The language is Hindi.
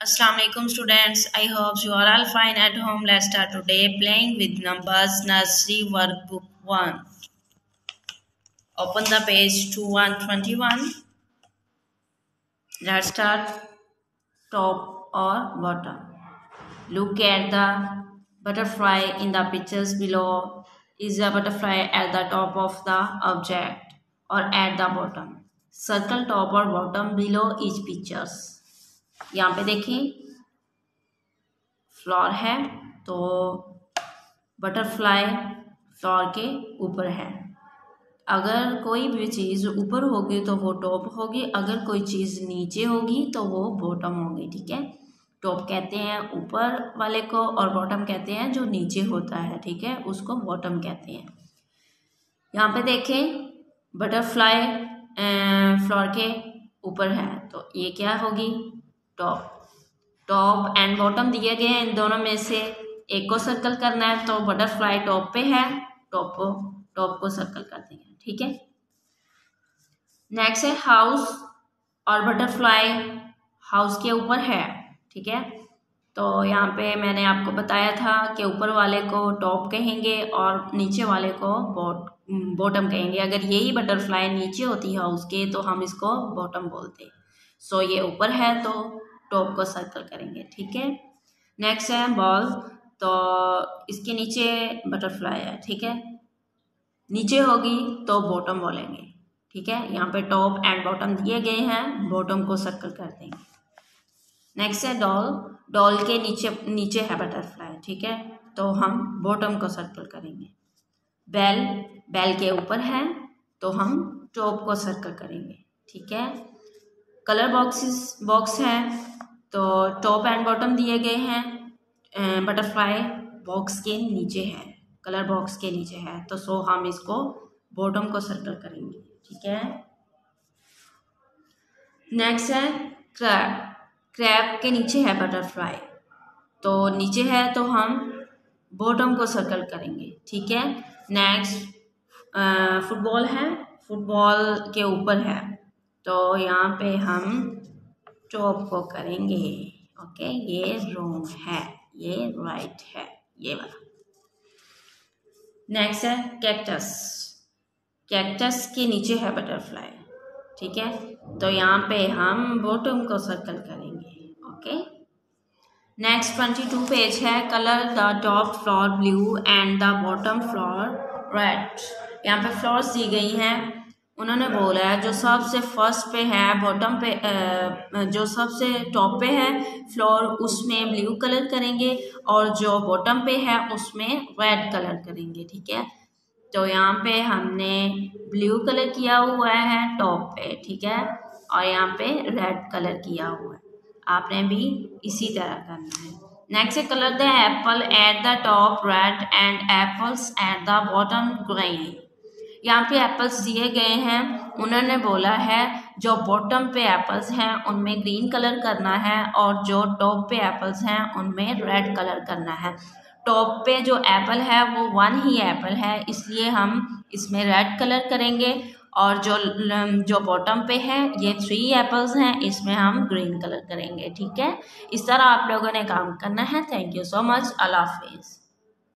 Assalamu alaikum students. I hope you are all fine at home. Let's start today playing with numbers nursery workbook 1. Open the page to 121. Let's start top or bottom. Look at the butterfly in the pictures below. Is the butterfly at the top of the object or at the bottom? Circle top or bottom below each pictures. यहाँ पे देखें फ्लावर है तो बटरफ्लाई फ्लावर के ऊपर है। अगर कोई भी चीज़ ऊपर होगी तो वो टॉप होगी, अगर कोई चीज़ नीचे होगी तो वो बॉटम होगी। ठीक है, टॉप कहते हैं ऊपर वाले को और बॉटम कहते हैं जो नीचे होता है। ठीक है, उसको बॉटम कहते हैं। यहाँ पे देखें बटरफ्लाई फ्लावर के ऊपर है तो ये क्या होगी? टॉप। टॉप एंड बॉटम दिए गए हैं, इन दोनों में से एक को सर्कल करना है तो बटरफ्लाई टॉप पे है, टॉप को सर्कल कर देंगे। ठीक है, नेक्स्ट है हाउस और बटरफ्लाई हाउस के ऊपर है। ठीक है, तो यहाँ पे मैंने आपको बताया था कि ऊपर वाले को टॉप कहेंगे और नीचे वाले को बॉटम कहेंगे। अगर यही बटरफ्लाई नीचे होती है हाउस के तो हम इसको बॉटम बोलते। सो ये ऊपर है तो टॉप को सर्कल करेंगे। ठीक है, नेक्स्ट है बॉल, तो इसके नीचे बटरफ्लाई है। ठीक है, नीचे होगी तो बॉटम बोलेंगे। ठीक है, यहाँ पे टॉप एंड बॉटम दिए गए हैं, बॉटम को सर्कल कर देंगे। नेक्स्ट है डॉल, डॉल के नीचे है बटरफ्लाई। ठीक है, तो हम बॉटम को सर्कल करेंगे। बेल, बेल के ऊपर है तो हम टॉप को सर्कल करेंगे। ठीक है, कलर बॉक्स है तो टॉप एंड बॉटम दिए गए हैं, बटरफ्लाई बॉक्स के नीचे है, कलर बॉक्स के नीचे है तो सो हम इसको बॉटम को सर्कल करेंगे। ठीक है, नेक्स्ट है क्रैब, क्रैब के नीचे है बटरफ्लाई तो नीचे है तो हम बॉटम को सर्कल करेंगे। ठीक है, नेक्स्ट फुटबॉल है, फुटबॉल के ऊपर है तो यहाँ पे हम टॉप को करेंगे। ओके, ये रॉन्ग है, ये राइट है, ये वाला। नेक्स्ट है कैक्टस, कैक्टस के नीचे है बटरफ्लाई। ठीक है, तो यहाँ पे हम बॉटम को सर्कल करेंगे। ओके, नेक्स्ट 22 पेज है। Colour the top flower blue and the bottom flower red. यहाँ पे फ्लावर्स दी गई हैं, उन्होंने बोला है जो सबसे फर्स्ट पे है बॉटम पे जो सबसे टॉप पे है फ्लोर उसमें ब्लू कलर करेंगे और जो बॉटम पे है उसमें रेड कलर करेंगे। ठीक है, तो यहाँ पे हमने ब्लू कलर किया हुआ है टॉप पे। ठीक है, और यहाँ पे रेड कलर किया हुआ है, आपने भी इसी तरह करना है। Next colour the Apple at the top red and apples at the bottom green. यहाँ पे एप्पल्स दिए गए हैं, उन्होंने बोला है जो बॉटम पे एप्पल्स हैं उनमें ग्रीन कलर करना है और जो टॉप पे एप्पल्स हैं उनमें रेड कलर करना है। टॉप पे जो एप्पल है वो 1 ही एप्पल है, इसलिए हम इसमें रेड कलर करेंगे और जो बॉटम पे है ये 3 एप्पल्स हैं, इसमें हम ग्रीन कलर करेंगे। ठीक है, इस तरह आप लोगों ने काम करना है। थैंक यू सो मच, अल्लाह हाफिज़।